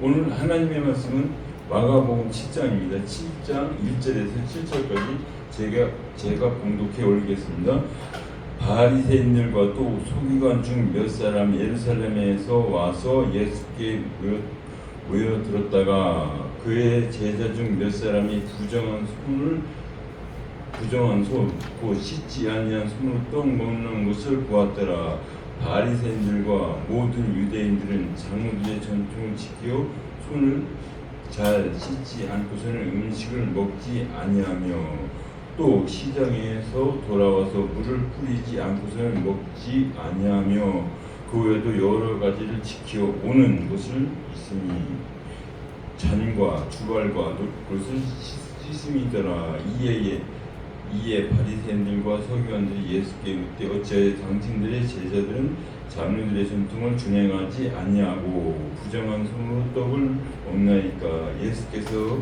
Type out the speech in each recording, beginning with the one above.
오늘 하나님의 말씀은 마가복음 7장입니다. 7장 1절에서 7절까지 제가 봉독해 올리겠습니다. 바리새인들과 또 서기관 중 몇 사람이 예루살렘에서 와서 예수께 모여들었다가 그의 제자 중 몇 사람이 부정한 손, 곧 씻지 아니한 손으로 떡 먹는 것을 보았더라. 바리새인들과 모든 유대인들은 장로들의 전통을 지켜 손을 잘 씻지 않고서는 음식을 먹지 아니하며 또 시장에서 돌아와서 물을 뿌리지 않고서는 먹지 아니하며 그 외에도 여러 가지를 지켜 오는 것을 있으니 잔과 주발과 것을 씻음이더라. 이에 바리새인들과 서기관들이 예수께 묻되 어찌하여 당신들의 제자들은 장로들의 전통을 준행하지 아니하고 부정한 손으로 떡을 먹나이까. 예수께서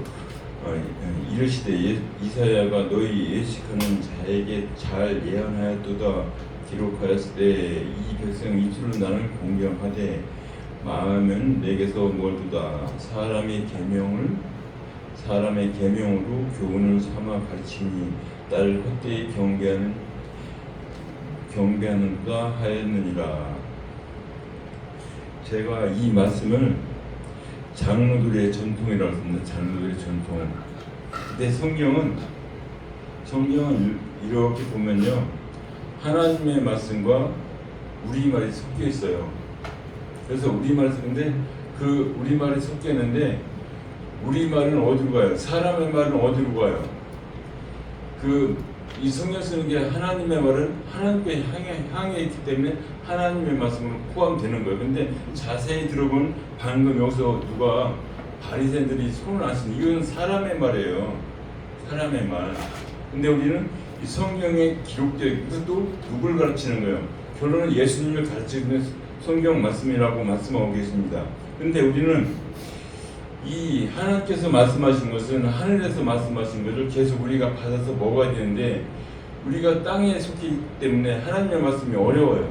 이르시되 이사야가 너희 예식하는 자에게 잘 예언하였도다. 기록하였을 때 이 백성 입술로 나를 공경하되 마음은 내게서 멀도다. 사람의 계명으로 교훈을 삼아 가르치니 나를 헛되이 경배하는가 하였느니라. 제가 이 말씀을 장로들의 전통이라고 했습니다. 장로들의 전통. 근데 성경은 이렇게 보면요, 하나님의 말씀과 우리말이 섞여 있어요. 그래서 우리말인데 그 우리말이 섞여 있는데 우리말은 어디로 가요? 사람의 말은 어디로 가요? 이 성경 쓰는 게 하나님의 말은 하나님께 향해 있기 때문에 하나님의 말씀으로 포함되는 거예요. 근데 자세히 들어보면 방금 여기서 누가 바리새인들이 손을 안 씻는 이건 사람의 말이에요. 사람의 말. 근데 우리는 이 성경에 기록되어 있고 또 누굴 가르치는 거예요? 결론은 예수님을 가르치는 성경 말씀이라고 말씀하고 계십니다. 근데 우리는 이 하나님께서 말씀하신 것은 하늘에서 말씀하신 것을 계속 우리가 받아서 먹어야 되는데 우리가 땅에 속기 때문에 하나님의 말씀이 어려워요.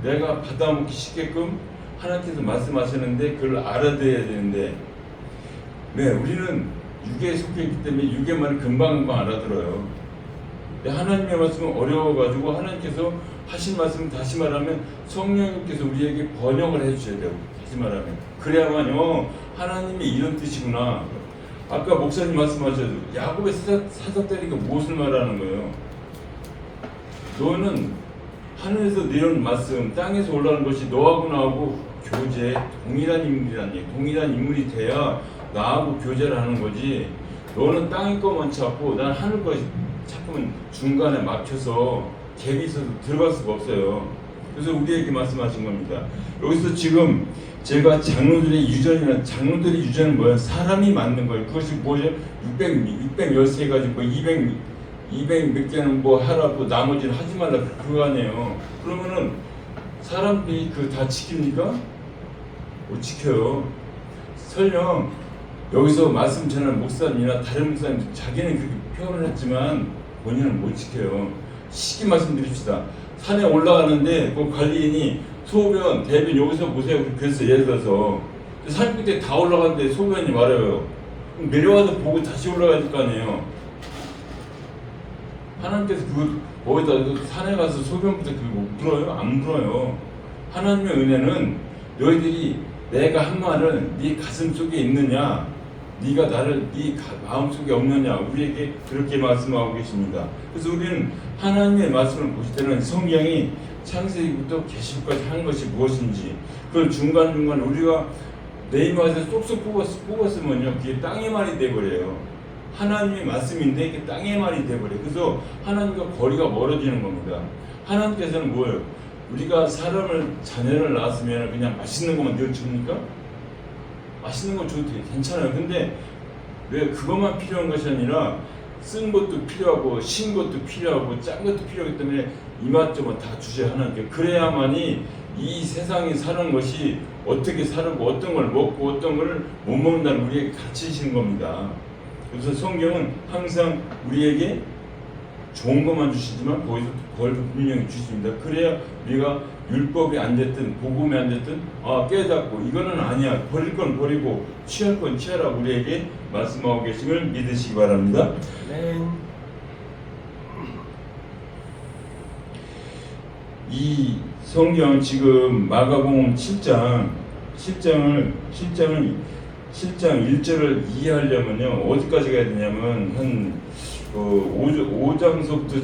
내가 받아먹기 쉽게끔 하나님께서 말씀하시는데 그걸 알아들어야 되는데 우리는 육에 속해 있기 때문에 육의 말을 금방 알아들어요. 하나님의 말씀은 어려워가지고 하나님께서 하신 말씀을 다시 말하면 성령님께서 우리에게 번역을 해주셔야 돼요. 다시 말하면 그래야만요 하나님이 이런 뜻이구나. 아까 목사님 말씀하셔도 야곱의 사사들이가 무엇을 말하는 거예요? 너는 하늘에서 내려온 말씀 땅에서 올라오는 것이 너하고 나하고 교제 동일한 인물이 돼야 나하고 교제를 하는 거지. 너는 땅의 것만 찾고 난 하늘 것 찾으면 중간에 막혀서 갭이 있어서 들어갈 수가 없어요. 그래서 우리에게 말씀하신 겁니다. 여기서 지금 제가 장로들의 유전은 뭐예요? 사람이 만든 거예요. 그것이 뭐예요? 613가지 뭐 200 몇 개는 뭐 하라고 나머지는 하지 말라 그거 아니에요. 그러면은 사람들이 그 다 지킵니까? 못 지켜요. 설령 여기서 말씀 전하는 목사님이나 다른 목사님 자기는 그렇게 표현을 했지만 본인은 못 지켜요. 쉽게 말씀드립시다. 산에 올라가는데 그 관리인이 소변, 대변 여기서 보세요. 그랬어요. 예를 들어서 산 끝에 다 올라갔는데 소변이 마려워요. 내려와서 보고 다시 올라가야 될 거 아니에요. 하나님께서 거기다 산에 가서 소변부터 그거 물어요? 안 물어요. 하나님의 은혜는 너희들이 내가 한 말은 네 가슴 속에 있느냐, 네가 나를 네 마음 속에 없느냐, 우리에게 그렇게 말씀하고 계십니다. 그래서 우리는 하나님의 말씀을 보실 때는 성경이 창세기부터 계시록까지 하는 것이 무엇인지 그걸 중간중간 우리가 내 입에서 쏙쏙 뽑았으면요 그게 땅의 말이 돼버려요. 하나님의 말씀인데 이게 땅의 말이 돼버려요. 그래서 하나님과 거리가 멀어지는 겁니다. 하나님께서는 뭐예요? 우리가 자녀를 낳았으면 그냥 맛있는 것만 늘 줍니까? 맛있는 거 줘도 괜찮아요. 근데 왜 그것만 필요한 것이 아니라 쓴 것도 필요하고 신 것도 필요하고 짠 것도 필요하기 때문에 이맛저맛 다 주셔야 하나님께. 그래야만이 이 세상에 사는 것이 어떻게 살고 어떤 걸 먹고 어떤 걸 못 먹는다는 우리에게 가르치시는 겁니다. 그래서 성경은 항상 우리에게 좋은 것만 주시지만 거기서 벌도 분명히 주십니다. 그래야 우리가 율법이 안 됐든 복음이 안 됐든 깨닫고 이거는 아니야, 버릴 건 버리고 취할 건 취하라 우리에게 말씀하고 계심을 믿으시기 바랍니다. 이 성경 지금 마가복음 7장 1절을 이해하려면요 어디까지 가야 되냐면 한 5장서부터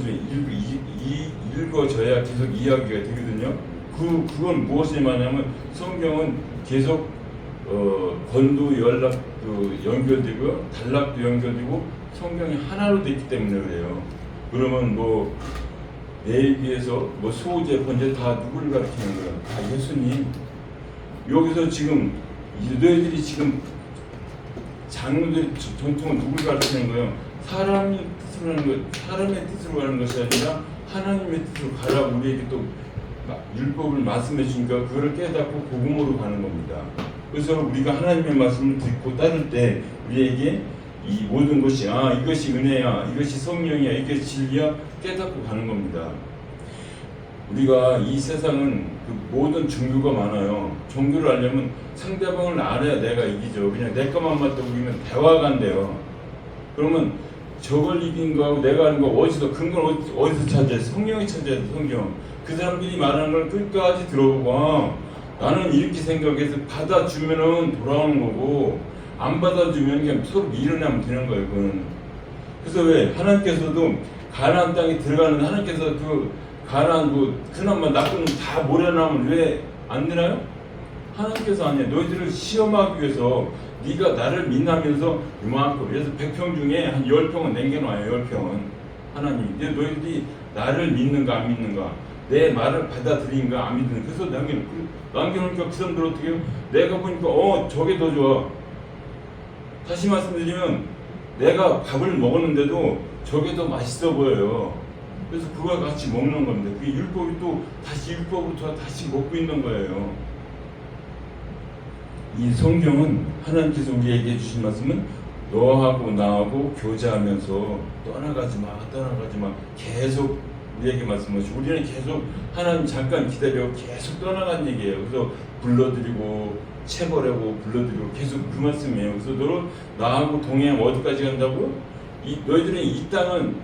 읽어져야 계속 이야기가 되거든요. 그건 무엇이 말하냐면 성경은 계속 권도 연락도 연결되고 단락도 연결되고 성경이 하나로 되기 때문에 그래요. 그러면 뭐 레위기에서 뭐 소제 번제 다 누구를 가르치는 거야? 다 예수님. 여기서 지금 너희들이 지금 장로들이 전통은 누굴 가르치는 거예요? 사람의 뜻으로 가는 것이 아니라 하나님의 뜻으로 가라 우리에게 또 율법을 말씀해 주니까 그걸 깨닫고 복음으로 가는 겁니다. 그래서 우리가 하나님의 말씀을 듣고 따를 때 우리에게 이 모든 것이 이것이 은혜야, 이것이 성령이야, 이것이 진리야 깨닫고 가는 겁니다. 우리가 이 세상은 그 모든 종교가 많아요. 종교를 알려면 상대방을 알아야 내가 이기죠. 그냥 내 것만 맞다고 우리는 대화가 안 돼요. 그러면 저걸 이긴 거하고 내가 하는 거 어디서 근거는 어디서 찾아야 돼? 성령이 찾아야 돼. 성경. 그 사람들이 말하는 걸 끝까지 들어보고 나는 이렇게 생각해서 받아주면은 돌아오는 거고 안 받아주면 그냥 서로 밀어내면 되는 거예요. 그건. 그래서 왜 하나님께서도 가나안 땅에 들어가는 하나님께서 그 가나안 그나마 나쁜 다 모려나면 왜 안 되나요? 하나님께서 아니에요. 너희들을 시험하기 위해서 네가 나를 믿나면서 이만큼 그래서 100평 중에 한 10평은 남겨놔요. 10평은 하나님. 이제 너희들이 나를 믿는가 안 믿는가 내 말을 받아들인가 안 믿는가 그래서 남겨놓으니까 그 사람들 어떻게 해요? 내가 보니까 저게 더 좋아. 다시 말씀드리면 내가 밥을 먹었는데도 저게 더 맛있어 보여요. 그래서 그와 같이 먹는 겁니다. 그 율법이 또 다시 율법부터 다시 먹고 있는 거예요. 이 성경은 하나님께서 우리에게 주신 말씀은 너하고 나하고 교제하면서 떠나가지 마 계속 우리에게 말씀하시고 우리는 계속 하나님 잠깐 기다려 계속 떠나간 얘기예요. 그래서 불러드리고 체벌하고 불러드리고 계속 그 말씀이에요. 그래서 나하고 동행 어디까지 간다고? 너희들은 이 땅은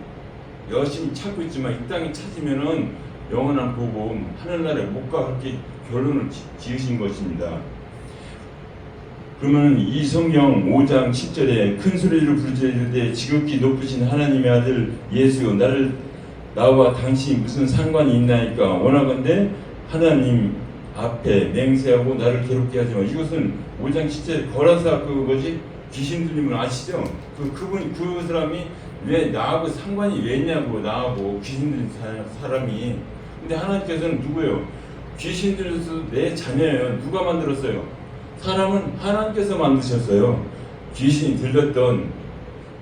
열심히 찾고 있지만 이 땅에 찾으면은 영원한 복음 하늘나라에 못 가 그렇게 결론을 지으신 것입니다. 그러면 이 성경 5장 10절에 큰 소리로 부르짖으되 지극히 높으신 하나님의 아들 예수 나와 당신이 무슨 상관이 있나이까 원하건대 하나님 앞에 맹세하고 나를 괴롭게 하지 마. 이것은 5장 10절에 거라사 귀신 들림을 아시죠? 그 사람이 왜 나하고 상관이 왜 있냐고 나하고 귀신 들린 사람이. 근데 하나님께서는 누구예요? 귀신 들려서 내 자녀예요. 누가 만들었어요? 사람은 하나님께서 만드셨어요. 귀신이 들렸던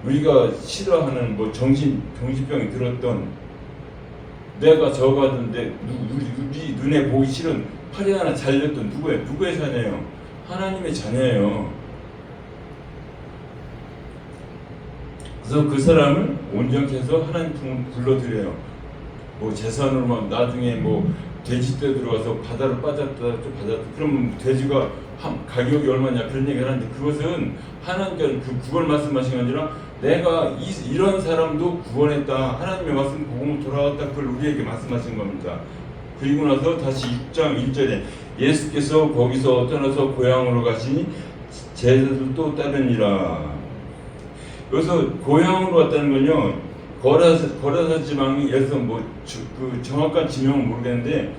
우리가 싫어하는 정신병이 들었던 내가 저거하던데 우리 눈에 보기 싫은 팔이 하나 잘렸던 누구예요? 누구의 자녀예요? 하나님의 자녀예요. 그래서 그 사람을 온전케 해서 하나님 불러들여요. 재산으로만 나중에 돼지떼 들어가서 바다로 빠졌다 그러면 돼지가 가격이 얼마냐 그런 얘기를 하는데 그것은 하나님께서 그걸 말씀하신 게 아니라 내가 이런 사람도 구원했다. 하나님의 말씀 복음으로 돌아왔다. 그걸 우리에게 말씀하신 겁니다. 그리고 나서 다시 6장 1절에 예수께서 거기서 떠나서 고향으로 가시니 제자도 또 따르니라. 여기서 고향으로 갔다는 건요. 거라사 지방이 예수 그 정확한 지명은 모르겠는데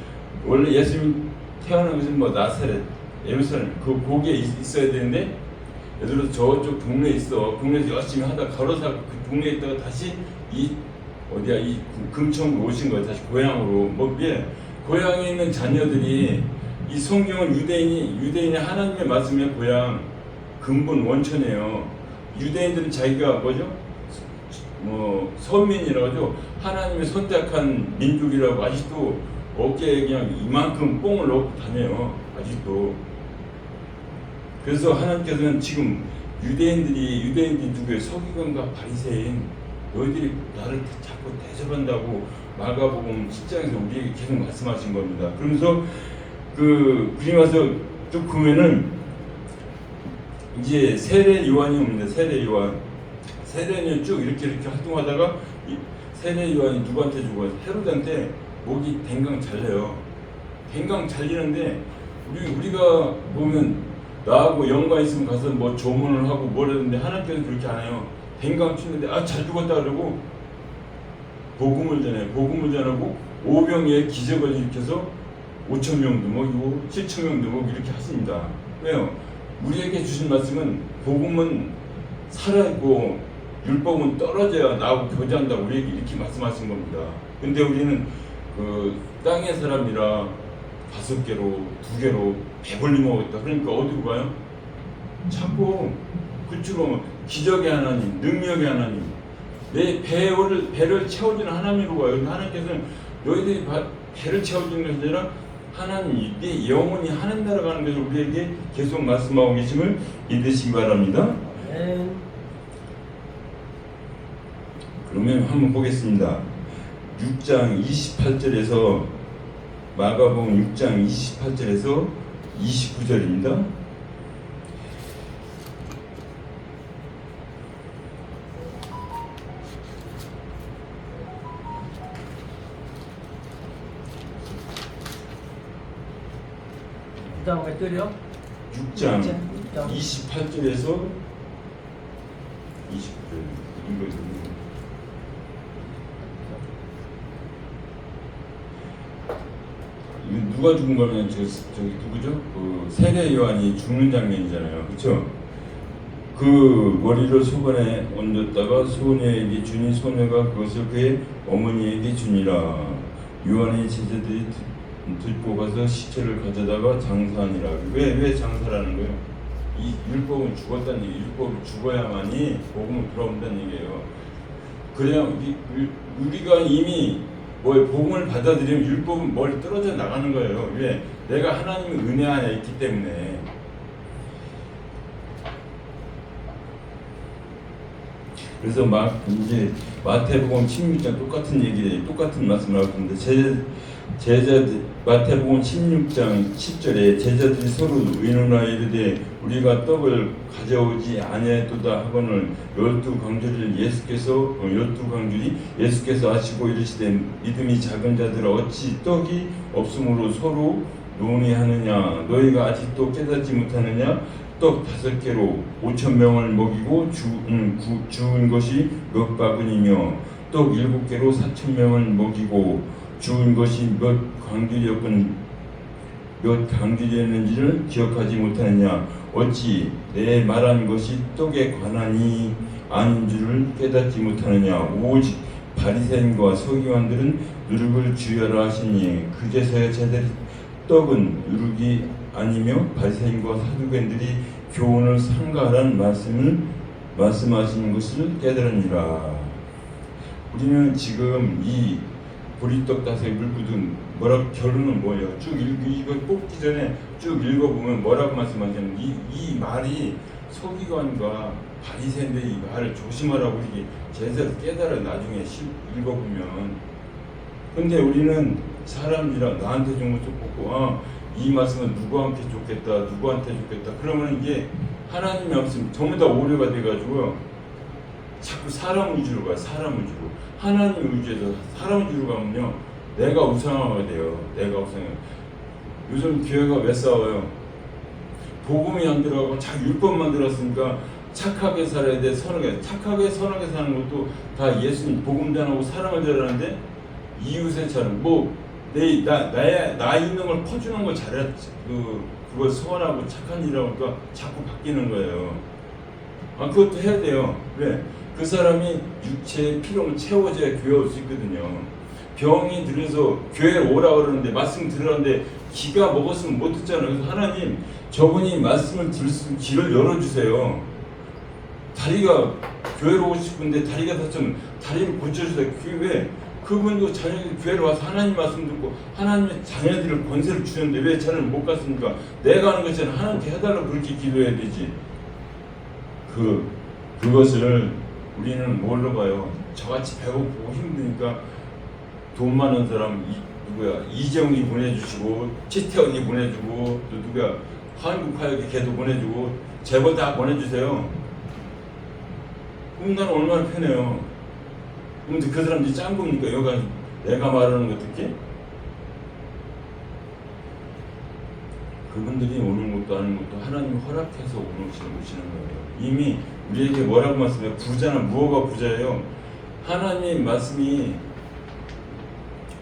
원래 예수님 태어난 것은 나사렛, 예루살렘 거기에 있어야 되는데 예를 들어서 저쪽 동네에 있어. 동네에서 열심히 하다 거라사 그 동네에 있다가 다시 이 금천으로 오신 거예요. 다시 고향으로. 고향에 있는 자녀들이 이 성경은 유대인이 하나님의 말씀의 고향 근본 원천이에요. 유대인들은 자기가 서민이라고 하죠. 하나님의 선택한 민족이라고 아직도 어깨에 그냥 이만큼 뽕을 넣고 다녀요. 아직도. 그래서 하나님께서는 지금 유대인들이 누구예요? 서기관과 바리새인 너희들이 나를 자꾸 대접한다고 마가복음 7장에서 우리에게 계속 말씀하신 겁니다. 그러면서 그림 와서 쭉 보면은 이제 세례 요한이 옵니다. 세례 요한. 세례는 쭉 이렇게 활동하다가 세례 요한이 누구한테 죽어요? 헤롯한테 목이 댕강 잘려요. 댕강 잘리는데 우리가 보면 나하고 연관 있으면 가서 뭐 조문을 하고 뭐라는데 하나님께서는 그렇게 안 해요. 댕강 치는데 잘 죽었다 그러고 복음을 전해요. 복음을 전하고 오병이의 기적을 일으켜서 5,000명도 먹이고 7,000명도 먹이고 이렇게 하십니다. 왜요? 우리에게 주신 말씀은 복음은 살아있고 율법은 떨어져야 나하고 교제한다고 우리에게 이렇게 말씀하신 겁니다. 근데 우리는 그 땅의 사람이라 5개로 2개로 배불리 먹었다. 그러니까 어디로 가요? 자꾸 그쪽으로 기적의 하나님, 능력의 하나님, 내 배를 채워주는 하나님으로 가요. 하나님께서는 너희들이 배를 채워주는 것이 아니라 하나님, 네 영혼이 하늘 나라 가는 것을 우리에게 계속 말씀하고 계심을 믿으시기 바랍니다. 그러면 한번 보겠습니다. 6장 28절에서 마가복음 6장 28절에서 29절입니다. 그 다음 몇 절이요? 6장 28절에서 29절. 누가 죽은 거면 저기 누구죠? 그 세례 요한이 죽는 장면이잖아요. 그렇죠? 그 머리를 소변에 얹었다가 소녀에게 주니 소녀가 그것을 그의 어머니에게 주니라. 요한의 제자들이 들고 가서 시체를 가져다가 장사하니라. 왜 장사라는 거예요? 이 율법은 죽었다는 얘기. 율법이 죽어야만이 복음은 돌아온다는 얘기예요. 그래야 우리가 이미 복음을 받아들이면 율법은 멀리 떨어져 나가는 거예요. 왜? 내가 하나님의 은혜 안에 있기 때문에. 그래서 이제 마태복음 16장 똑같은 말씀을 하고 있는데 제자들 마태복음 16장 10절에 제자들이 서로 의논하여 이르되 우리가 떡을 가져오지 아니하였도다 하거늘 12강조리 예수께서 하시고 이르시되 믿음이 작은 자들아 어찌 떡이 없으므로 서로 논의하느냐 너희가 아직도 깨닫지 못하느냐 떡 5개로 5,000명을 먹이고 주운 것이 몇 바구니며 떡 7개로 4,000명을 먹이고 주운 것이 몇 강들이었는지를 기억하지 못하느냐 어찌 내 말한 것이 떡에 관한이 아닌 줄을 깨닫지 못하느냐 오직 바리새인과 서기관들은 누룩을 주여라 하시니 그제서야 제자들이 떡은 누룩이 아니며 바리새인과 사두개인들이 교훈을 삼가하라는 말씀하시는 것을 깨달으니라. 우리는 지금 이 보리떡 5개 물구든 결론은 뭐예요? 쭉 이거 뽑기 전에 쭉 읽어보면 뭐라고 말씀하시냐면 이 말이 서기관과 바리새인들이 이 말을 조심하라고 이렇게 제대로 깨달아 나중에 읽어보면. 근데 우리는 사람이라 나한테 준 것도 뽑고 이 말씀은 누구한테 좋겠다 그러면 이게 하나님의 말씀 전부 다 오류가 돼가지고 자꾸 사람 위주로 가요. 사람 위주로. 하나님 위주에서 사람 위주로 가면요 내가 우상화가 돼요. 내가 우상화. 요즘 교회가 왜 싸워요? 복음이 안 들어가고 자기 율법만 들었으니까 착하게 살아야 돼. 착하게 선하게 사는 것도 다 예수님 복음 전하고 사랑을 전하는데 이웃의 차는 나 있는 걸 퍼주는 걸 잘해. 그걸 소원하고 착한 일이라고 하니까 자꾸 바뀌는 거예요. 그것도 해야 돼요. 왜? 그 사람이 육체의 필요를 채워줘야 교회 올 수 있거든요. 병이 들어서 교회에 오라고 그러는데 말씀 들으라는데 기가 먹었으면 못 듣잖아요. 그래서 하나님 저분이 말씀을 들을 수 있는 길을 열어주세요. 다리가 교회로 오고 싶은데 다리가 다치면 다리를 고쳐주세요. 왜? 그분도 자녀들이 교회로 와서 하나님 말씀 듣고 하나님의 자녀들을 권세를 주는데 왜 자녀를 못 갔습니까? 내가 하는 것처럼 하나님께 해달라고 그렇게 기도해야 되지. 그것을 우리는 뭘로 봐요? 저같이 배고프고 힘드니까 돈 많은 사람 누구야 이정이 보내주시고 최태원이 보내주고 또 누구야 한국화역에 걔도 보내주고 제보 다 보내주세요. 그럼 나는 얼마나 편해요. 근데 그 사람들이 짠 겁니까? 여가 내가 말하는 거 듣게? 그분들이 오는 것도 아닌 것도 하나님 허락해서 오시는 거예요. 이미 우리에게 뭐라고 말씀해요? 부자는 무엇가 부자예요? 하나님 말씀이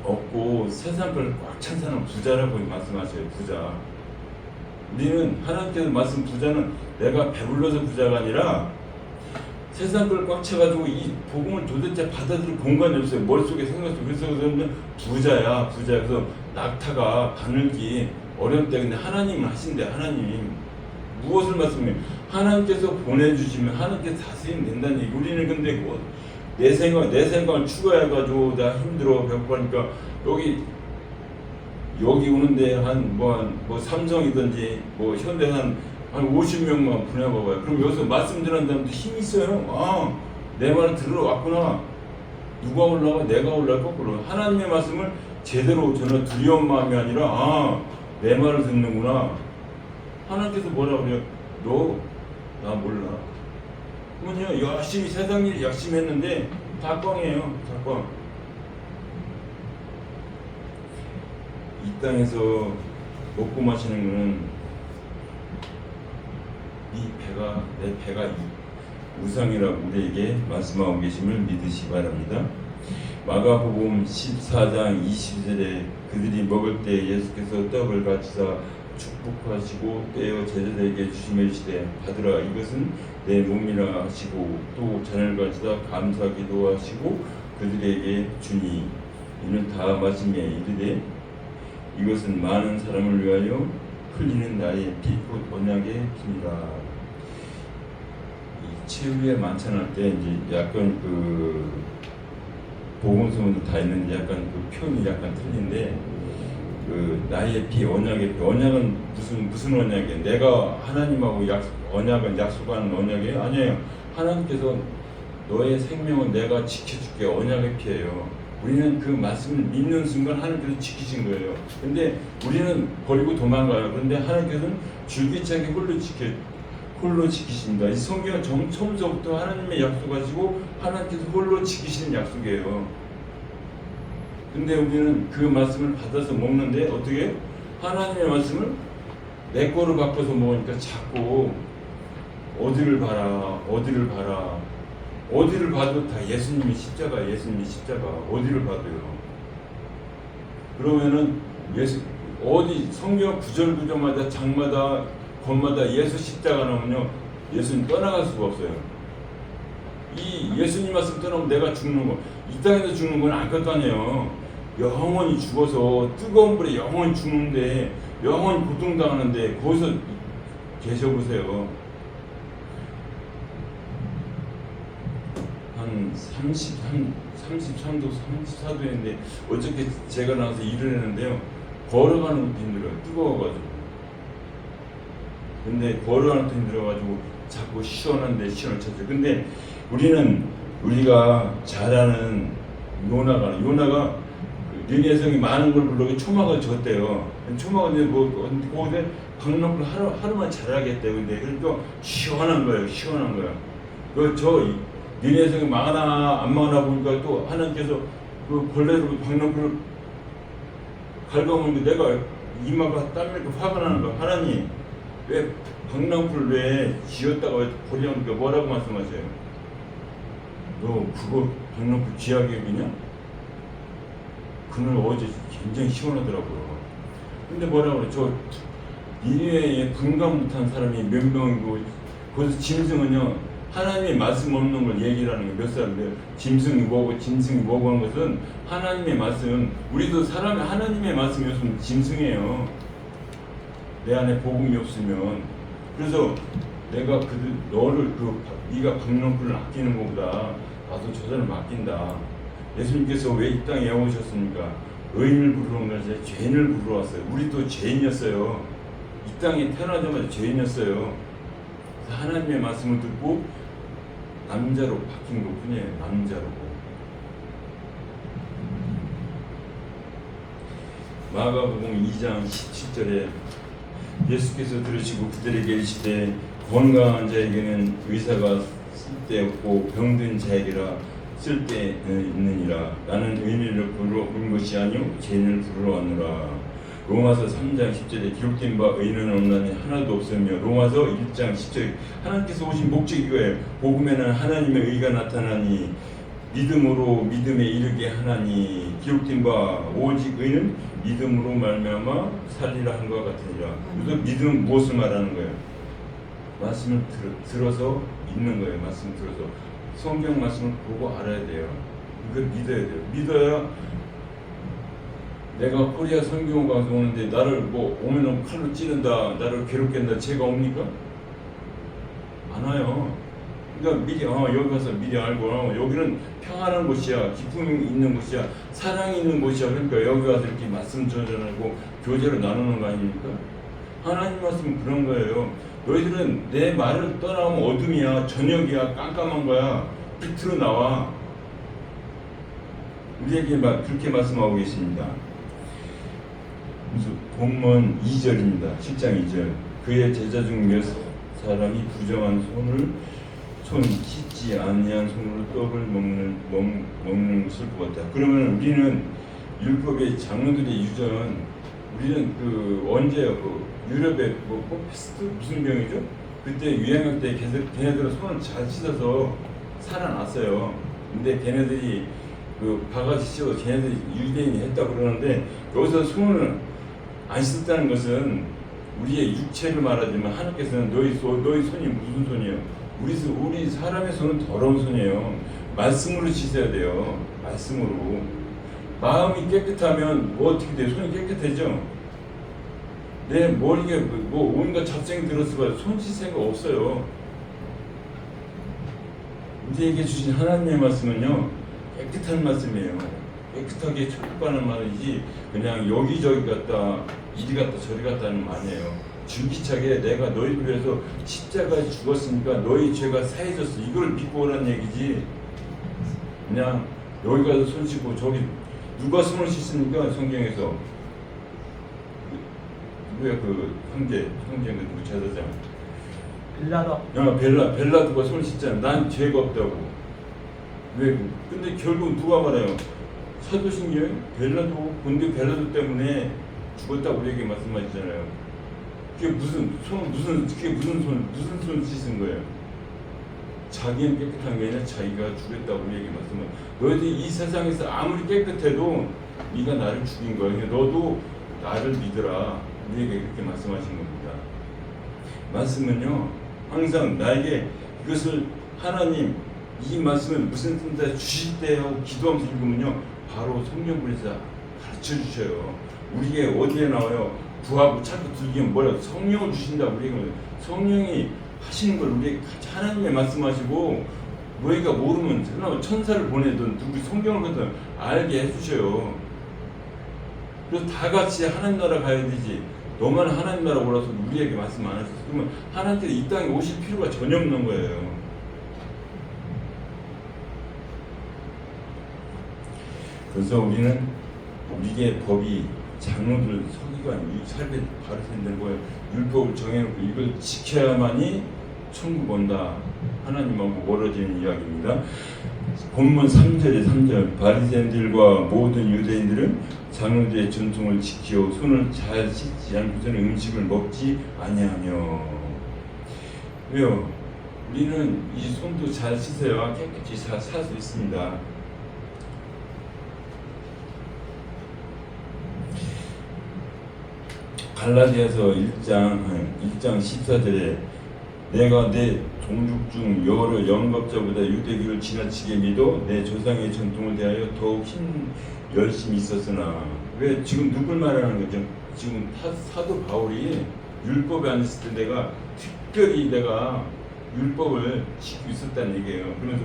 없고 세상 걸 꽉 찬 사람 부자라고 말씀하셔요. 부자. 우리는 하나님께서 말씀 부자는 내가 배불러서 부자가 아니라 세상 걸 꽉 차가지고 이 복음을 도대체 받아들일 공간이 없어요. 머릿속에 생각이. 그래서 그러면 부자야. 그래서 낙타가 바늘기 어려울 때 근데 하나님은 하신대. 하나님 무엇을 말씀해요? 하나님께서 보내주시면 하나님께서 다스리면 된다는 얘기. 우리는 근데 뭐 내 생각을 추가해가지고 나 힘들어 배고프니까 여기 오는데 뭐 삼성이든지 뭐 현대 한 50명만 보내봐봐요. 그럼 여기서 말씀 들은 사람도 힘이 있어요. 아, 내 말을 들으러 왔구나. 누가 올라가? 내가 올라갈 거꾸로. 하나님의 말씀을 제대로 저는 두려운 마음이 아니라 아, 내 말을 듣는구나. 하나님께서 뭐라 그래요? 너 나 몰라. 그러면요 열심히 세상 일 열심히 했는데 다 꽝이에요. 다 꽝. 이 땅에서 먹고 마시는 거는 내 배가 우상이라고 우리에게 말씀하고 계심을 믿으시 바랍니다. 마가복음 14장 20절에 그들이 먹을 때 예수께서 떡을 가지사 축복하시고 떼어 제자들에게 주시며 이르시되 받으라 이것은 내 몸이라 하시고 또 잔을 가지사 감사기도 하시고 그들에게 주니 이는 다 마시며 이르되 이것은 많은 사람을 위하여 흘리는 나의 피 곧 언약의 피니라. 이 최후의 만찬할 때 이제 약간 그 복음서문도 다 있는데 약간 그 표현이 약간 틀린데 그 나의 피 언약의 피 언약은 무슨 언약이에요? 내가 하나님하고 언약은 약속하는 언약이에요? 아니에요. 하나님께서 너의 생명은 내가 지켜줄게 언약의 피예요. 우리는 그 말씀을 믿는 순간 하나님께서 지키신 거예요. 근데 우리는 버리고 도망가요. 그런데 하나님께서는 줄기차게 홀로 지키십니다. 이 성경은 처음부터 하나님의 약속하시고 하나님께서 홀로 지키시는 약속이에요. 근데 우리는 그 말씀을 받아서 먹는데 어떻게? 하나님의 말씀을 내 거로 바꿔서 먹으니까 자꾸 어디를 봐라 어디를 봐도 다 예수님이 십자가 어디를 봐도요. 그러면은 어디 성경 구절마다 장마다 권마다 예수 십자가 나오면요 예수님 떠나갈 수가 없어요. 이 예수님 말씀 떠나면 내가 죽는 거, 이 땅에서 죽는 건 안 깎아내요. 영원히 죽어서 뜨거운 불에 영원히 죽는데 영원히 고통당하는데 거기서 계셔보세요. 한 33도, 34도였는데 어저께 제가 나와서 일을 했는데요. 걸어가는 것도 힘들어요. 뜨거워가지고. 근데 걸어가는 것도 힘들어가지고 자꾸 시원한데 시원을 찾죠. 근데 우리가 잘 아는 요나가 니네성이 많은 걸 불러서 초막을 줬대요. 초막은 이제 거기에 박농을 하루만 잘하겠대. 근데 그러니까 시원한 거예요. 니네성이 망하나 안 망하나 보니까 또 하나님께서 그 벌레로 박농을 갉아먹는데 내가 이마가 땀나니까 화가 나는 거야. 하나님 왜 박농풀 왜 지었다가 왜 버리냐니까 뭐라고 말씀하세요? 너 그거 박농풀 쥐하게 여기냐? 그날 어제 굉장히 시원하더라고요. 근데 뭐라고 그래? 저 니네에 분간 못한 사람이 몇 명이고 거기서 짐승은요 하나님의 말씀 없는 걸 얘기를 하는 거예요. 몇 사람들 짐승이 뭐고 하는 것은 하나님의 말씀. 우리도 사람이 하나님의 말씀이 없으면 짐승이에요. 내 안에 복음이 없으면. 그래서 내가 네가 박농풀을 아끼는 것보다 나도 저 사람을 아낀다. 예수님께서 왜 이 땅에 오셨습니까? 의인을 부르러 온 것이 아니라 죄인을 부르러 왔어요. 우리도 죄인이었어요. 이 땅에 태어나자마자 죄인이었어요. 하나님의 말씀을 듣고 남자로 바뀐 것 뿐이에요. 남자로. 마가복음 2장 17절에 예수께서 들으시고 그들에게 이르시되 건강한 자에게는 의사가 쓸데없고 병든 자에게라 쓸데있느니라. 나는 의인을 부르러 온 것이 아니요 죄인을 부르러 왔노라. 로마서 3장 10절에 기록된 바 의인은 없나니 하나도 없으며 로마서 1장 10절 하나님께서 오신 목적이 이거예요. 복음에는 하나님의 의가 나타나니 믿음으로 믿음에 이르게 하나니 기록된 바 오직 의는 믿음으로 말미암아 살리라 한 것 같으니라. 그래서 믿음은 무엇을 말하는 거예요? 말씀을 들어서 읽는 거예요. 말씀을 들어서 성경 말씀을 보고 알아야 돼요. 이걸 믿어야 돼요. 믿어야 내가 코리아 선교 방송 오는데 나를 뭐 오면은 칼로 찌른다, 나를 괴롭게 한다, 죄가 옵니까? 안 와요. 그러니까 미리 여기 가서 미리 알고 여기는 평안한 곳이야, 기쁨이 있는 곳이야, 사랑이 있는 곳이야. 그러니까 여기 가서 이렇게 말씀 전하고 교제를 나누는 거 아닙니까? 하나님 말씀은 그런 거예요. 너희들은 내 말을 떠나면 어둠이야, 저녁이야, 깜깜한 거야, 빛으로 나와. 우리에게 그렇게 말씀하고 계십니다. 본문 2절입니다. 7장 2절. 그의 제자 중 몇 사람이 부정한 손 씻지 아니한 손으로 떡을 먹는 것을 보았다. 그러면 우리는 율법의 장로들의 유전, 우리는 언제요? 유럽의 포피스트 무슨 병이죠? 그때 유행할 때 걔네들은 손을 잘 씻어서 살아났어요. 근데 걔네들이 바가지 씌워서 걔네들이 유대인이 했다고 그러는데, 여기서 손을 안 씻었다는 것은 우리의 육체를 말하지만 하나님께서는 너희 손이 무슨 손이에요? 우리 사람의 손은 더러운 손이에요. 말씀으로 씻어야 돼요. 말씀으로. 마음이 깨끗하면 어떻게 돼요? 손이 깨끗해져. 내 머리에 온갖 잡생이 들었을 손 씻을 생각 없어요. 우리에게 주신 하나님의 말씀은요, 깨끗한 말씀이에요. 깨끗하게 촉구하는 말이지 그냥 여기저기 갔다 이리 갔다 저리 갔다는 말이에요. 줄기차게 내가 너희를 위해서 십자가에 죽었으니까 너희 죄가 사해졌어, 이걸 믿고 오라는 얘기지. 그냥 여기 가서 손 씻고 저기 누가 손을 씻습니까? 성경에서 누구야? 형제 누구 제사장 벨라도가 손을 씻잖아. 난 죄가 없다고. 왜? 근데 결국 누가 말해요? 사도신경 벨라도, 근데 벨라도 때문에 죽었다고 우리에게 말씀하시잖아요. 그게 무슨 손 씻은 거예요? 자기는 깨끗한 게 아니라 자기가 죽였다고 우리에게 말씀을. 너희들이 이 세상에서 아무리 깨끗해도 네가 나를 죽인 거야. 너도 나를 믿으라. 우리에게 그렇게 말씀하신 겁니다. 말씀은요, 항상 나에게 이것을 하나님 이 말씀을 무슨 뜻인지 주실 때 하고 기도하면서 읽으면요, 바로 성령분에서 가르쳐 주셔요. 우리에게 어디에 나와요? 부하고 자꾸 들기면 뭐라 성령을 주신다고. 우리가 성령이 하시는 걸 우리에게 하나님의 말씀하시고, 너희가 모르면 천사를 보내든 누구 성경을 보든 알게 해주셔요. 그래서 다 같이 하나님 나라 가야 되지. 너만 하나님 나라 오라서 우리에게 말씀 안 하셨어. 그러면 하나님께서 이 땅에 오실 필요가 전혀 없는 거예요. 그래서 우리는 우리의 법이 장로들, 서기관, 살배 바리새인들 율법을 정해놓고 이걸 지켜야만이 천국 온다. 하나님하고 멀어지는 이야기입니다. 본문 3절 바리새인들과 모든 유대인들은 장로들의 전통을 지켜 손을 잘 씻지 않고서는 음식을 먹지 아니하며. 왜요? 우리는 이 손도 잘 씻어야 깨끗이 살 수 있습니다. 갈라디아서 1장 14절에 내가 내 종족 중 여러 영겁자보다 유대교를 지나치게 믿어 내 조상의 전통을 대하여 더욱 열심히 있었으나. 왜 지금 누굴 말하는 거죠? 지금 사도 바울이 율법에 안 있을 때 특별히 내가 율법을 지키고 있었다는 얘기예요. 그러면서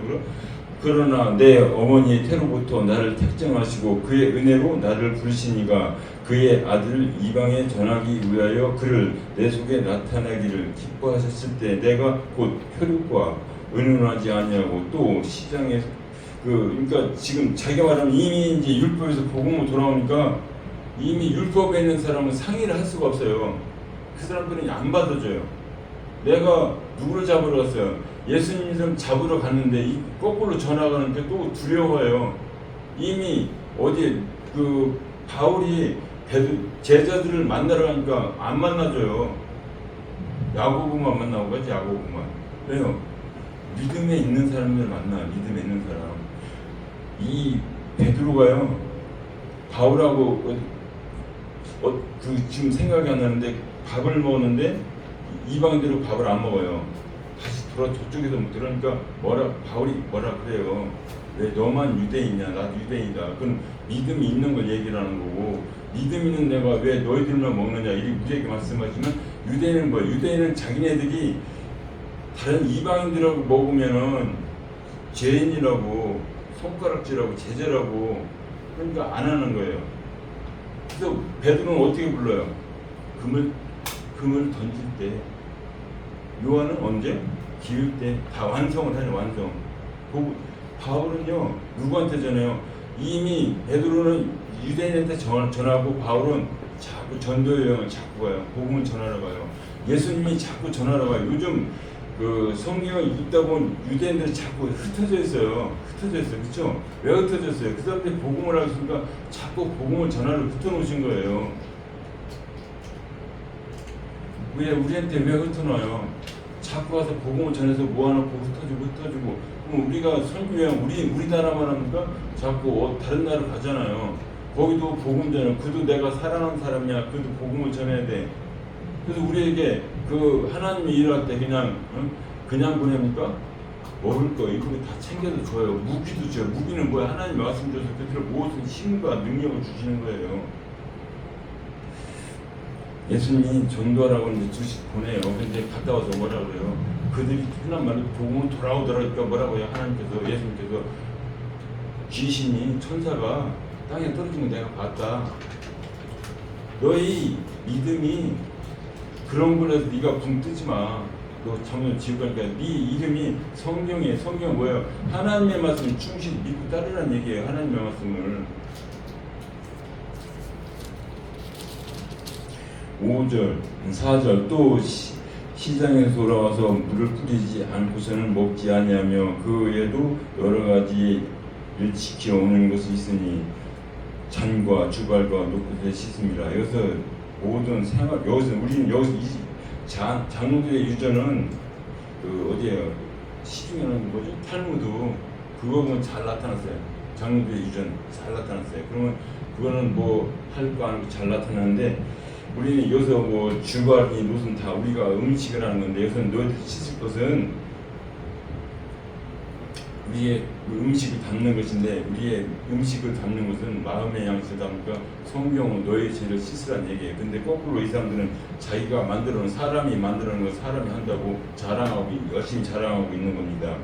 그러나 내 어머니의 태로부터 나를 택정하시고 그의 은혜로 나를 부르시니가 그의 아들을 이방에 전하기 위하여 그를 내 속에 나타나기를 기뻐하셨을 때 내가 곧 혈육과 의논하지 아니하고 또 시장에 그러니까 지금 자기가 말하면 이미 이제 율법에서 복음으로 돌아오니까 이미 율법에 있는 사람은 상의를 할 수가 없어요. 그 사람들은 안 받아줘요. 내가 누구를 잡으러 갔어요? 예수님 좀 잡으러 갔는데 이 거꾸로 전화가는데 또 두려워요. 이미 어디 그 바울이 제자들을 만나러 가니까 안 만나줘요. 야고보만 만나고 가지. 야고보만. 왜요? 믿음에 있는 사람들 만나. 믿음에 있는 사람. 이 베드로가요, 바울하고 지금 생각이 안 나는데 밥을 먹었는데 이방인들은 밥을 안 먹어요. 다시 돌아 저쪽에서 들으니까 바울이 뭐라 그래요. 왜 너만 유대인이냐? 나도 유대인이다. 그건 믿음이 있는 걸 얘기를 하는 거고, 믿음 있는 내가 왜 너희들만 먹느냐 이렇게 우리에게 말씀하지만, 유대인은 뭐예요? 유대인은 자기네들이 다른 이방인들하고 먹으면은 죄인이라고 손가락질하고 제재라고, 그러니까 안 하는 거예요. 그래서 베드로는 어떻게 불러요? 금을 던질 때. 요한은 언제? 기울 때. 다 완성을 하죠. 완성. 바울은요, 누구한테 전해요? 이미 베드로는 유대인한테 전하고, 바울은 자꾸 전도 여행을 자꾸 가요. 복음을 전하러 가요. 예수님이 자꾸 전하러 가요. 요즘 그 성경을 읽다 보면 유대인들이 자꾸 흩어져 있어요. 그렇죠? 왜 흩어졌어요? 그 사람들이 복음을 하니까 자꾸 복음을 전하러 흩어놓으신 거예요. 왜 우리한테 왜 흩어놔요? 자꾸 와서 복음을 전해서 모아놓고 흩어지고. 그럼 우리가 선교여행 우리나라만 합니까? 자꾸 다른 나라 가잖아요. 거기도 복음 전해. 그도 내가 사랑하는 사람이야. 그도 복음을 전해야 돼. 그래서 우리에게 그 하나님이 일할 때 그냥 보냅니까? 먹을 거 이거 다 챙겨도 줘요. 무기도 줘요. 무기는 뭐야? 하나님 말씀 줘서 그들을 모든 힘과 능력을 주시는 거예요. 예수님이 전도하라고 이제 주식 보내요. 근데 갔다 와서 뭐라 그래요? 그들이 흔한 말로 복음으로 돌아오더라니까 뭐라고요? 하나님께서, 예수님께서, 귀신이, 천사가 땅에 떨어진 거 내가 봤다. 너희 믿음이 그런 걸로 네가 붕 뜨지 마. 너 정말 지옥 가니까 네 이름이 성경이에요. 성경은 뭐예요? 하나님의 말씀을 충실히 믿고 따르라는 얘기예요. 하나님의 말씀을. 5절, 4절 또 시장에서 돌아와서 물을 뿌리지 않고서는 먹지 아니하며 그 외에도 여러 가지를 지켜오는 것이 있으니 잔과 주발과 노릇에 씻습니다. 여기서 모든 생활, 우리는 장로들의 유전은 어디에요? 시중에는 뭐죠? 탈무드. 그거 보면 잘 나타났어요. 장로들의 유전 잘 나타났어요. 그러면 그거는 뭐 할 거 아니고 잘 나타나는데, 우리는 여기서 뭐 주발이 무슨 다 우리가 음식을 하는 건데, 여기서는 너희들이 씻을 것은 우리의 음식을 담는 것인데, 우리의 음식을 담는 것은 마음의 양식을 담으니까 성경은 너의 죄를 씻으라는 얘기예요. 근데 거꾸로 이 사람들은 자기가 만들어놓은, 사람이 만들어놓은 걸 사람이 한다고 열심히 자랑하고 있는 겁니다.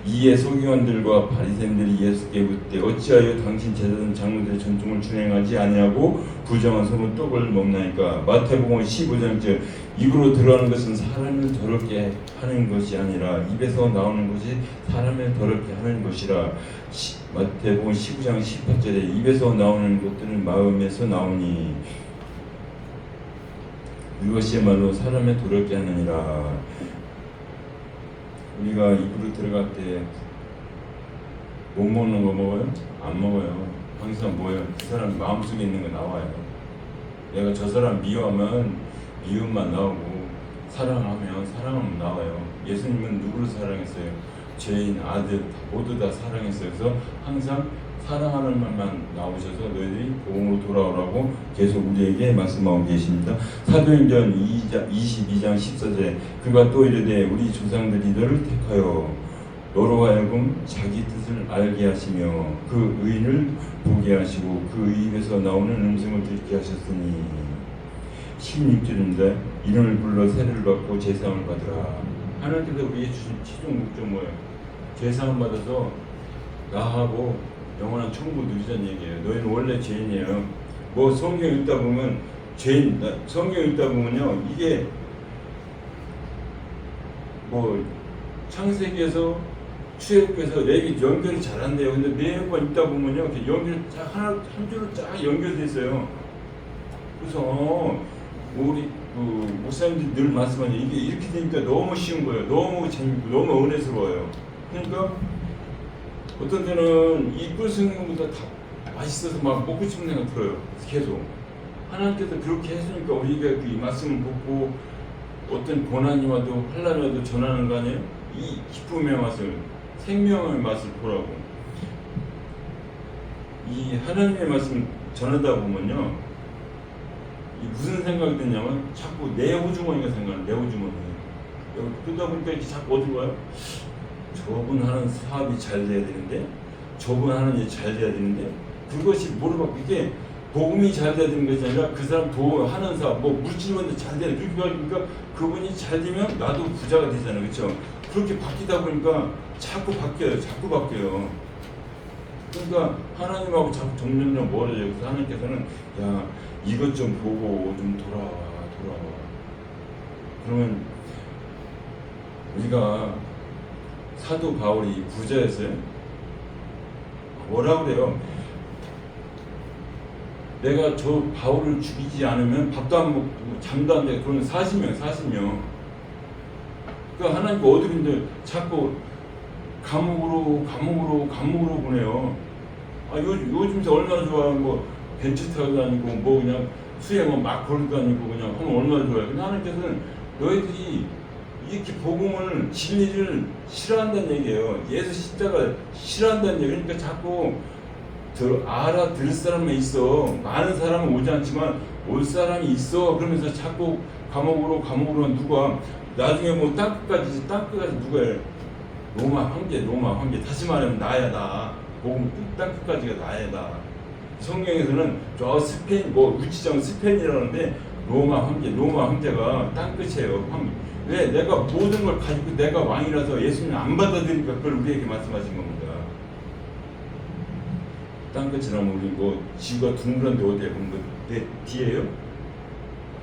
이에 서기관들과 바리새인들이 예수께 묻되 어찌하여 당신 제자든 장로들의 전통을 준행하지 아니하고 부정한 소문 떡을 먹나이까? 마태복음 15장째 입으로 들어가는 것은 사람을 더럽게 하는 것이 아니라 입에서 나오는 것이 사람을 더럽게 하는 것이라. 마태복음 19장 18절에 입에서 나오는 것들은 마음에서 나오니 이것이야말로 사람을 더럽게 하느니라. 우리가 입으로 들어갈 때 못 먹는 거 먹어요? 안 먹어요. 항상 뭐예요? 그 사람 마음속에 있는 거 나와요. 내가 저 사람 미워하면 미움만 나오고, 사랑하면 나와요. 예수님은 누구를 사랑했어요? 죄인, 아들 모두 다 사랑했어요. 그래서 항상 사랑하는 말만 나오셔서 너희들이 복음으로 돌아오라고 계속 우리에게 말씀하고 계십니다. 사도행전 22장 14절에 그가 또 이르되 우리 조상들이 너를 택하여 너로 하여금 자기 뜻을 알게 하시며 그 의인을 보게 하시고 그 입에서 나오는 음성을 듣게 하셨으니. 16절입니다. 이름을 불러 세례를 받고 제사함을 받으라. 하나님께서 우리의 주신 최종 목적 뭐예요? 제사함 받아서 나하고 영원한 천국 누리자는 얘기예요. 너희는 원래 죄인이에요. 뭐 성경 읽다 보면 성경 읽다 보면요, 이게 뭐 창세기에서 출애굽에서 레위 연결이 잘 안 돼요. 근데 매번 읽다 보면요, 이렇게 연결 한 줄로 쫙 연결돼 있어요. 그래서 우리 그 목사님들이 늘 말씀하는 이게 이렇게 되니까 너무 쉬운 거예요. 너무 재밌고 너무 은혜스러워요. 그러니까 어떤 때는 이 꿀승보다 다 맛있어서 막 먹고 싶은 생각 들어요. 계속 하나님께서 그렇게 했으니까 우리가 그 말씀을 듣고 어떤 고난이 와도 환난이 와도 전하는 거 아니에요? 이 기쁨의 맛을, 생명의 맛을 보라고. 이 하나님의 말씀 전하다 보면요, 이 무슨 생각이 드냐면 자꾸 내 호주머니가 생각나요. 내 호주머니. 그러다 보니까 이렇게 자꾸 어디 가요? 저분 하는 사업이 잘 돼야 되는데, 저분 하는 일 잘 돼야 되는데, 그것이 뭐로 이게 복음이 잘 돼야 되는 것이 아니라 그 사람 하는 사업, 뭐 물질만도 잘 돼야 돼. 그렇게 하니까 그분이 잘 되면 나도 부자가 되잖아요. 그렇죠? 그렇게 바뀌다 보니까 자꾸 바뀌어요. 자꾸 바뀌어요. 그러니까 하나님하고 자꾸 점점점 멀어져요. 그래서 하나님께서는 야, 이것 좀 보고 좀 돌아와. 그러면 우리가 사도 바울이 부자였어요. 뭐라 그래요? 내가 저 바울을 죽이지 않으면 밥도 안 먹고 잠도 안 자고 그러면 40명. 그러니까 하나님께 어디인데 자꾸 감옥으로 보내요. 아, 요즘 얼마나 좋아. 뭐 벤츠 타고 다니고 뭐 그냥 수행은 막 걸고 다니고 그냥 하면 얼마나 좋아요. 근데 하나님께서는 너희들이 이렇게 복음을 진리를 싫어한다는 얘기예요. 예수 십자가 싫어한다는 얘기. 그러니까 자꾸 알아들을 사람은 있어. 많은 사람은 오지 않지만 올 사람이 있어. 그러면서 자꾸 감옥으로 누가 나중에 뭐 땅끝까지 누가 해? 로마 황제. 다시 말하면 나야 나. 복음 땅끝까지가 나야 나. 성경에서는 저 스페인 우치정 스페인이라는데 로마 황제가 땅끝이에요. 왜? 내가 모든 걸 가지고 내가 왕이라서 예수님 안 받아들이니까 그걸 우리에게 말씀하신 겁니다. 땅끝이라면 우리 뭐 지구가 둥그런데 어디에 내 뒤에요?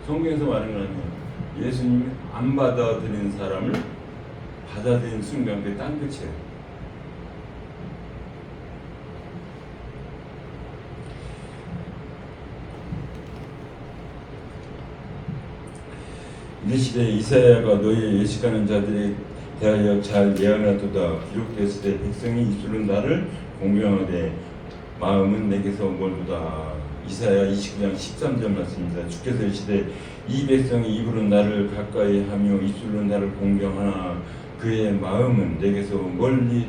성경에서 말하는 건 아니에요. 예수님이 안 받아들이는 사람을 받아들이는 순간 그게 땅끝이에요. 이 시대에 이사야가 너희 예식하는 자들에 대하여 잘 예언하도다. 기록되었을 때 백성이 입술은 나를 공경하되 마음은 내게서 멀도다. 이사야 29장 13절 말씀입니다. 주께서 이르시되 이 백성이 입으로 나를 가까이 하며 입술로 나를 공경하나 그의 마음은 내게서 멀리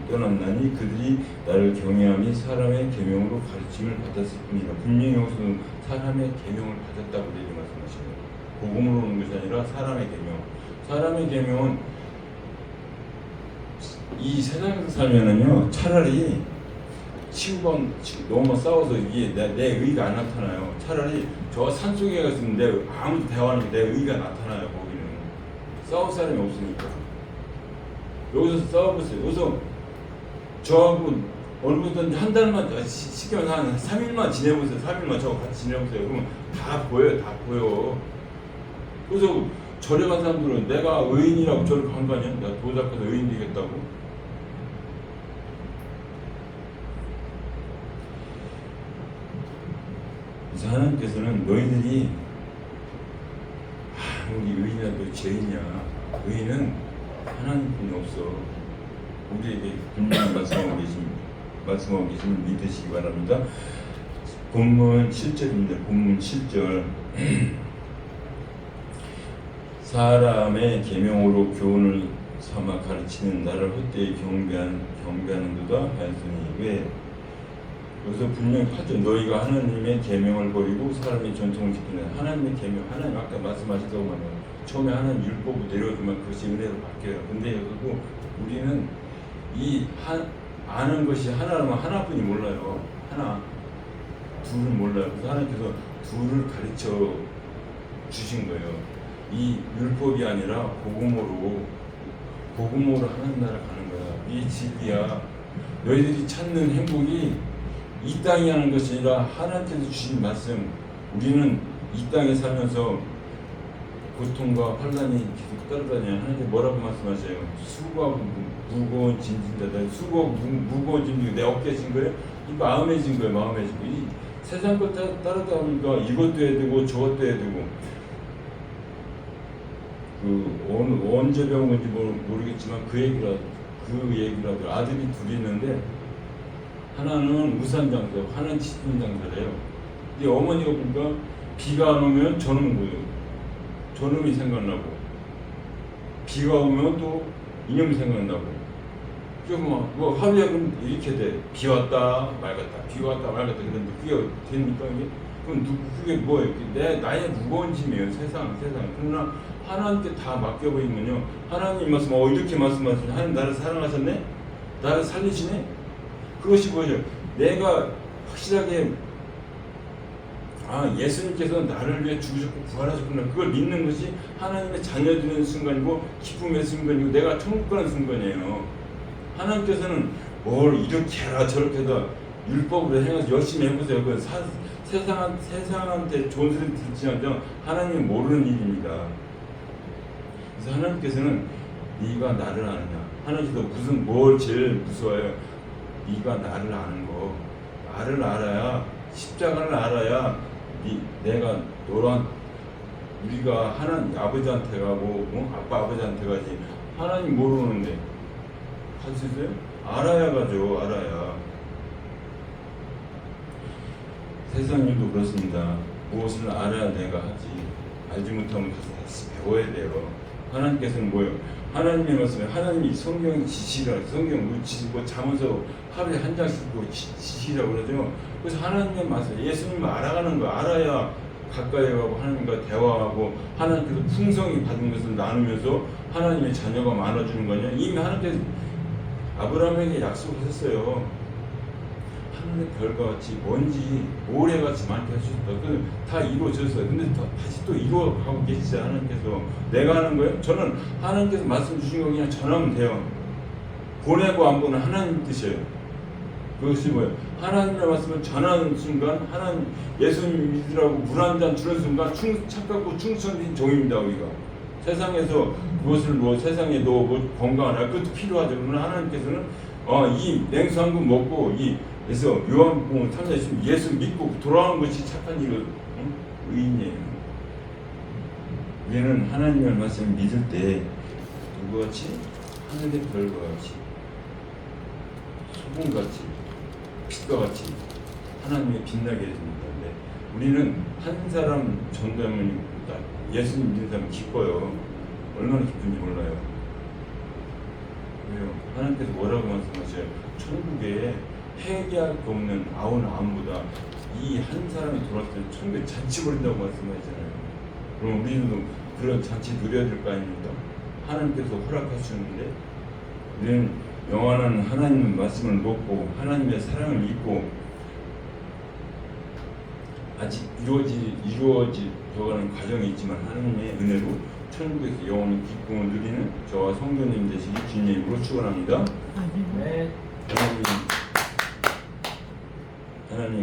떠났나니 그들이 나를 경외함이 사람의 계명으로 가르침을 받았을 뿐이라. 분명히 여기서 사람의 계명을 받았다고 이렇게 말씀하시네요. 복음으로 오는 것이 아니라 사람의 계명. 사람의 계명은 이 세상에서 살면은요, 차라리 치고방 너무 싸워서 이게 내 의가 안 나타나요. 차라리 저 산속에 갔으면 내 아무도 대화하는 게 내 의가 나타나요. 거기는 싸울 사람이 없으니까. 여기서 싸워보세요. 여기서 저하고 어느 분든 한 달만 시키면 한 3일만 지내보세요. 3일만 저하고 같이 지내보세요. 그러면 다 보여. 그래서 절에 간 사람들은 내가 의인이라고 절을 간 거 아니야? 내가 도잡아서 의인 되겠다고? 그래서 하나님께서는 너희들이 우리 의인이야 너 죄인이야. 의인은 하나님뿐이 없어. 우리에게 분명히 말씀하고 계심을 믿으시기 바랍니다. 본문 7절입니다. 본문 7절. 사람의 계명으로 교훈을 삼아 가르치는 나를 헛되이 경배하는도다 하였으니. 왜? 여기서 분명히 하죠. 너희가 하나님의 계명을 버리고 사람의 전통을 지키는. 하나님의 계명, 하나님 아까 말씀하셨다고 하면 처음에 하나님 율법을 내려주면 그것이 은혜로 바뀌어요. 근데 여기도 우리는 아는 것이 하나라면 하나뿐이 몰라요. 둘은 몰라요. 그래서 하나님께서 둘을 가르쳐 주신 거예요. 이 율법이 아니라 복음으로 하나님 나라 가는 거야. 이 진리야. 너희들이 찾는 행복이 이 땅이 하는 것이 아니라 하나님께서 주신 말씀. 우리는 이 땅에 살면서 고통과 환난이 계속 따르다니 하나님께 뭐라고 말씀하세요? 수고하고 무거운 짐진 자들. 수고하고 무거운 짐이 내 어깨에 진 거예요? 이 마음에 진 거예요. 이 세상 것 따르다 보니까 이것도 해야 되고 저것도 해야 되고 그 언제 배운 건지 모르겠지만 그 얘기라도 아들이 둘이 있는데 하나는 우산장사, 하나는 치킨장사래요. 근데 어머니가 보니까 비가 안 오면 저놈 뭐예요? 저놈이 생각나고 비가 오면 또 이놈이 생각나고 뭐 하루에 그럼 이렇게 돼. 비 왔다 맑았다 비 왔다 맑았다 그런데 그게 됩니까 이게? 그럼 그게 뭐예요? 나의 무거운 짐이에요. 세상. 그러나 하나님께 다 맡겨버리면요. 하나님 말씀 이렇게 말씀하시면 하나님 나를 사랑하셨네? 나를 살리시네? 그것이 뭐죠? 내가 확실하게 예수님께서 나를 위해 죽으셨고 부활하셨구나. 그걸 믿는 것이 하나님의 자녀 되는 순간이고 기쁨의 순간이고 내가 천국 가는 순간이에요. 하나님께서는 뭘 이렇게 해라 저렇게 해라 율법으로 행해서 열심히 해보세요. 그 세상한테 좋은 소리 듣지만 하나님은 모르는 일입니다. 그래서 하나님께서는 네가 나를 아느냐. 하나님께서 뭘 제일 무서워요? 네가 나를 아는 거. 나를 알아야 십자가를 알아야 내가 너랑 우리가 하나님 아버지한테 가고 아빠 아버지한테 가지. 하나님 모르는데 갈 수 있어요? 알아야 가죠. 알아야. 세상 일도 그렇습니다. 무엇을 알아야 내가 하지. 알지 못하면 가서 다시 배워야 돼요. 하나님께서는 뭐예요? 하나님의 말씀에 하나님이 성경 지시라 성경 뭐 잠언서 하루에 한 장씩 지시라고 그러죠. 그래서 하나님의 말씀 예수님을 알아가는 거 알아야 가까이 가고 하나님과 대화하고 하나님께서 풍성히 받은 것을 나누면서 하나님의 자녀가 많아지는 거냐. 이미 하나님께서 아브라함에게 약속하셨어요. 하늘의 별과 같이 먼지 모래같이 많게 하셨다. 다 이루어졌어요. 근데 다시 또 이루어가고 계시죠. 하나님께서. 내가 하는 거예요? 저는 하나님께서 말씀 주신 거 그냥 전하면 돼요. 보내고 안 보는 하나님 뜻이에요. 그것이 뭐예요? 하나님의 말씀을 전하는 순간 하나님 예수님 믿으라고 물 한 잔 주는 순간 착각고 충성된 종입니다. 우리가 세상에서 그것을 세상에 건강하라 그것도 필요하죠. 그러나 하나님께서는 이 냉수 한 금 먹고 그래서 요한복음 3장 있으면 예수 믿고 돌아오는 것이 착한 일을 의인이에요. 우리는 하나님의 말씀을 믿을 때 누구같이? 하늘의 별과 같이 소금같이 빛과 같이 하나님의 빛나게 해줍니다. 우리는 한 사람 전도하면 예수님 믿는 사람 기뻐요. 얼마나 기쁜지 몰라요. 왜요? 하나님께서 뭐라고 말씀하셔요? 천국에 회개할 거 없는 아흔 암보다 이 한 사람이 돌아왔을 때 천국에 잔치 벌인다고 말씀하시잖아요. 그럼 우리도 그런 잔치 누려야 될 거 아닙니까? 하나님께서 허락하시는데 우리는 영원한 하나님의 말씀을 먹고 하나님의 사랑을 믿고 아직 이루어져가는 과정이 있지만 하나님의 은혜로 천국에서 영원히 기쁨을 누리는 저와 성도님 되시기 주님의 이름으로 축원합니다. 네. 하나님